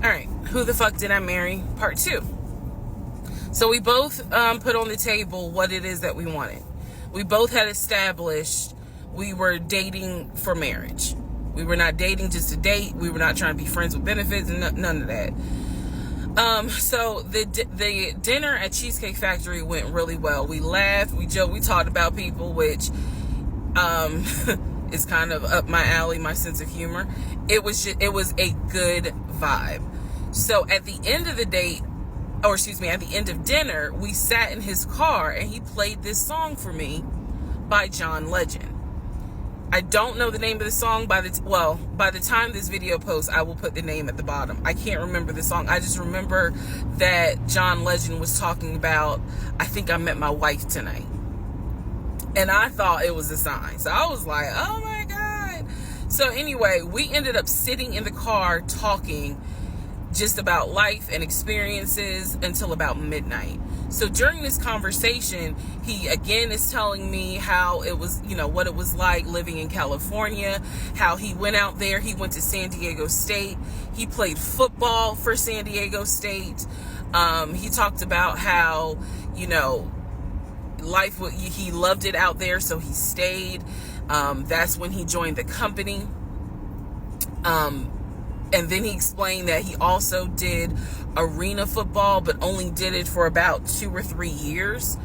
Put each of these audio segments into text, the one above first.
All right, who the fuck did I marry? Part 2. So we both put on the table what it is that we wanted. We both had established we were dating for marriage. We were not dating just to date. We were not trying to be friends with benefits and none of that. So the dinner at Cheesecake Factory went really well. We laughed, we joked, we talked about people, which is kind of up my alley, my sense of humor. It was a good vibe. So at the end of the date, at the end of dinner, we sat in his car and he played this song for me by John Legend. I don't know the name of the song. By the time this video posts, I will put the name at the bottom. I can't remember the song. I just remember that John Legend was talking about, I think I met my wife tonight. And I thought it was a sign. So I was like, oh my God. So anyway, we ended up sitting in the car talking just about life and experiences until about midnight. So during this conversation, he again is telling me how it was, what it was like living in California, how he went out there, he went to San Diego State, he played football for San Diego State. He talked about how, life, he loved it out there, so he stayed. That's when he joined the company. And then he explained that he also did arena football, but only did it for about 2 or 3 years.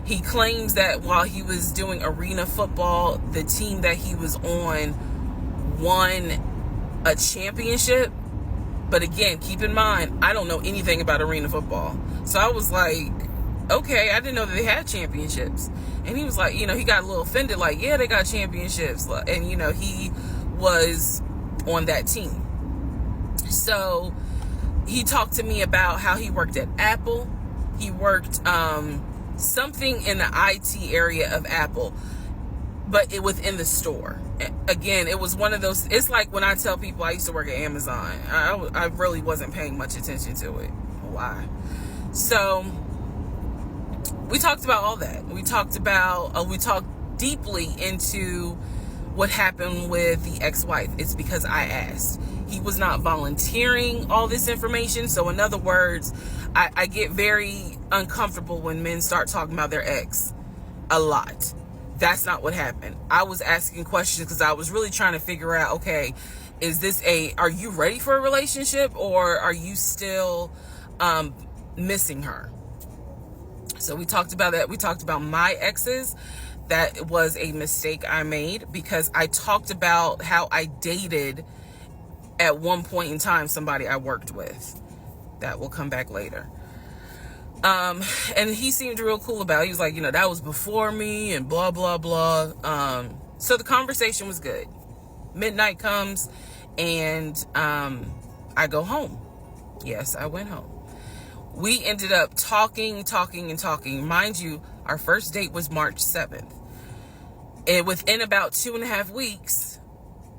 He claims that while he was doing arena football, the team that he was on won a championship. But again, keep in mind, I don't know anything about arena football. So I was like, okay, I didn't know that they had championships. And he was like, he got a little offended, like, yeah, they got championships. And, he was on that team. So he talked to me about how he worked at Apple. He worked something in the IT area of Apple, but within the store. Again, it was one of those, it's like when I tell people I used to work at Amazon. I really wasn't paying much attention to it. Why? So we talked about all that. We talked deeply into what happened with the ex-wife. It's because I asked. He was not volunteering all this information. So in other words, I get very uncomfortable when men start talking about their ex a lot. That's not what happened. I was asking questions because I was really trying to figure out, okay, are you ready for a relationship, or are you still missing her? So we talked about that. We talked about my exes. That was a mistake I made because I talked about how I dated at one point in time somebody I worked with. That will come back later. And he seemed real cool about it. He was like, that was before me and blah, blah, blah. So the conversation was good. Midnight comes and I go home. Yes, I went home. We ended up talking. Mind you, our first date was March 7th. And within about 2.5 weeks,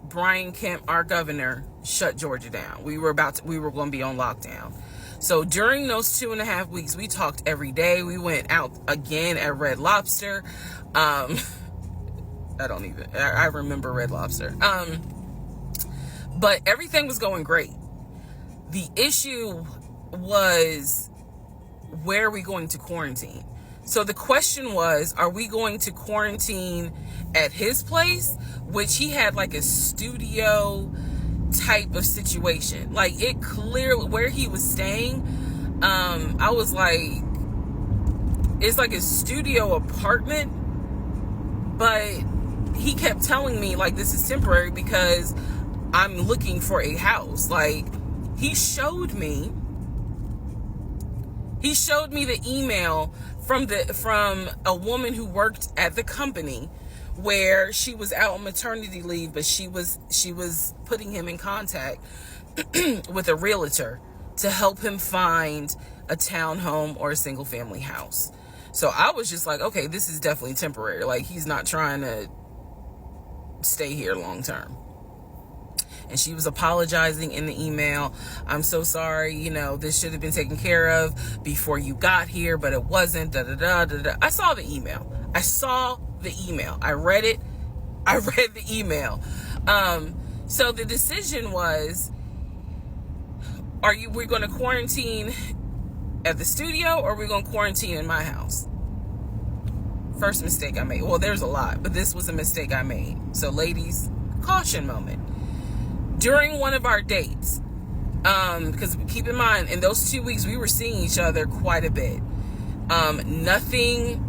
Brian Kemp, our governor, shut Georgia down. We were going to be on lockdown. So during those 2.5 weeks, we talked every day. We went out again at Red Lobster. I remember Red Lobster. But everything was going great. The issue was, where are we going to quarantine? So the question was, are we going to quarantine at his place, which he had like a studio type of situation. Like, it clearly, where he was staying, I was like, it's like a studio apartment, but he kept telling me like, this is temporary because I'm looking for a house. Like, he showed me the email from a woman who worked at the company where she was out on maternity leave, but she was putting him in contact with a realtor to help him find a townhome or a single family house. So I was just like, okay, this is definitely temporary. Like, he's not trying to stay here long term. And she was apologizing in the email. I'm so sorry, this should have been taken care of before you got here, but it wasn't. Da, da, da, da, da. I saw the email. I read it. I read the email. So the decision was, we're going to quarantine at the studio, or we're going to quarantine in my house? First mistake I made. Well, there's a lot, but this was a mistake I made. So ladies, caution moment. During one of our dates, because keep in mind, in those 2 weeks, we were seeing each other quite a bit. Nothing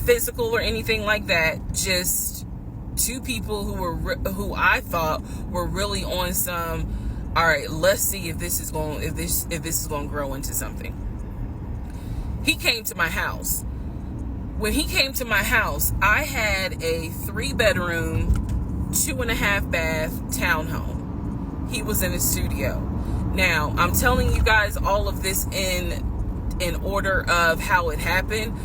physical or anything like that. Just two people who I thought were really on some, all right, let's see if this is going to grow into something. He came to my house. When he came to my house, I had a 3-bedroom, 2.5-bath townhome. He was in the studio. Now, I'm telling you guys all of this in order of how it happened.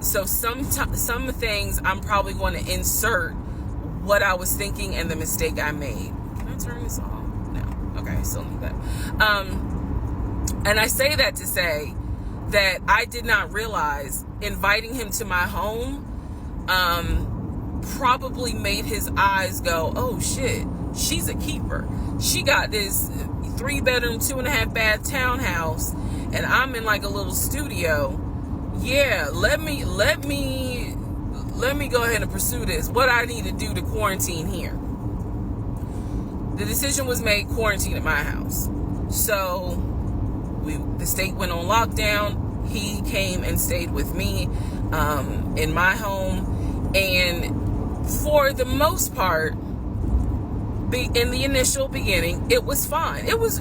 So some things I'm probably going to insert what I was thinking and the mistake I made. Can I turn this off? No. Okay, I still need that. And I say that to say that I did not realize inviting him to my home probably made his eyes go, oh shit, she's a keeper. She got this 3-bedroom, 2.5-bath townhouse, and I'm in like a little studio. Yeah, let me go ahead and pursue this. What I need to do to quarantine here. The decision was made, quarantine at my house. So the state went on lockdown. He came and stayed with me in my home, and for the most part, in the initial beginning, it was fine. It was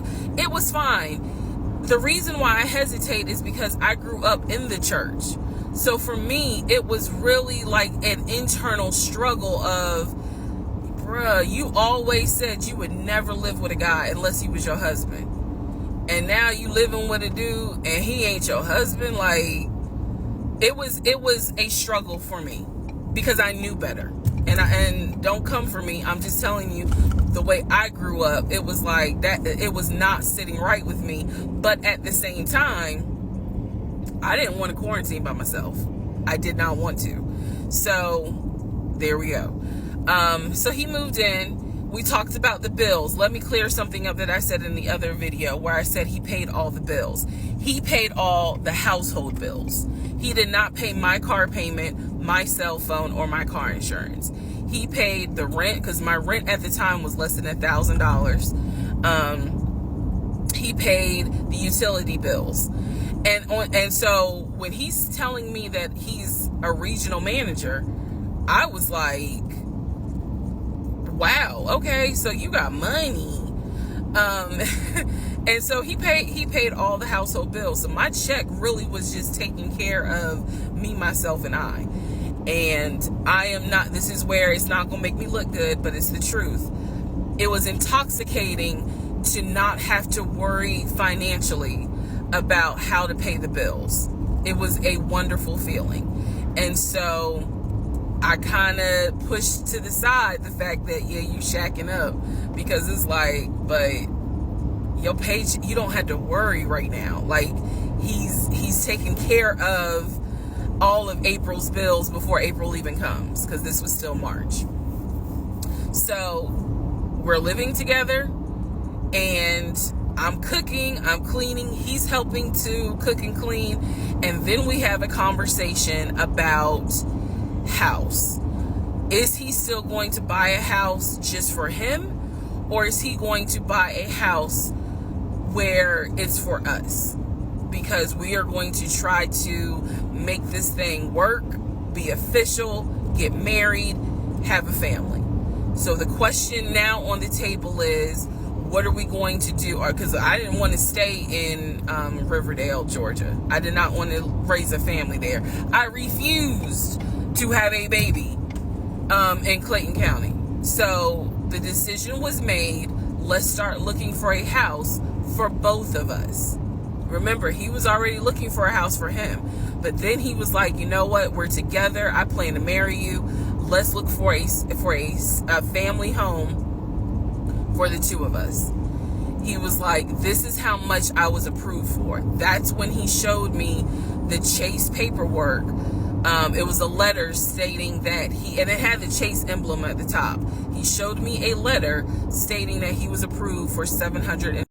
fine. The reason why I hesitate is because I grew up in the church. So for me, it was really like an internal struggle of, bruh, you always said you would never live with a guy unless he was your husband. And now you living with a dude and he ain't your husband. Like, it was a struggle for me because I knew better. And don't come for me. I'm just telling you the way I grew up. It was like that. It was not sitting right with me. But at the same time, I didn't want to quarantine by myself. I did not want to. So there we go. So he moved in. We talked about the bills. Let me clear something up that I said in the other video where I said he paid all the bills. He paid all the household bills. He did not pay my car payment, my cell phone, or my car insurance. He paid the rent, because my rent at the time was less than $1,000. He paid the utility bills. And so when he's telling me that he's a regional manager, I was like, wow, okay, so you got money. And so he paid all the household bills. So my check really was just taking care of me, myself, and I. And I am not, this is where it's not going to make me look good, but it's the truth. It was intoxicating to not have to worry financially about how to pay the bills. It was a wonderful feeling. And so I kind of pushed to the side the fact that, yeah, you shacking up, because it's like, but your paycheck, you don't have to worry right now. Like, he's taking care of all of April's bills before April even comes, because this was still March. So we're living together, and I'm cooking, I'm cleaning, he's helping to cook and clean, and then we have a conversation about house. Is he still going to buy a house just for him, or is he going to buy a house where it's for us? Because we are going to try to make this thing work, be official, get married, have a family. So the question now on the table is, what are we going to do? Because I didn't want to stay in Riverdale, Georgia. I did not want to raise a family there. I refused to have a baby in Clayton County. So the decision was made, let's start looking for a house for both of us. Remember, he was already looking for a house for him. But then he was like, you know what? We're together. I plan to marry you. Let's look for a family home for the two of us. He was like, this is how much I was approved for. That's when he showed me the Chase paperwork. It was a letter stating that and it had the Chase emblem at the top. He showed me a letter stating that he was approved for $750,000.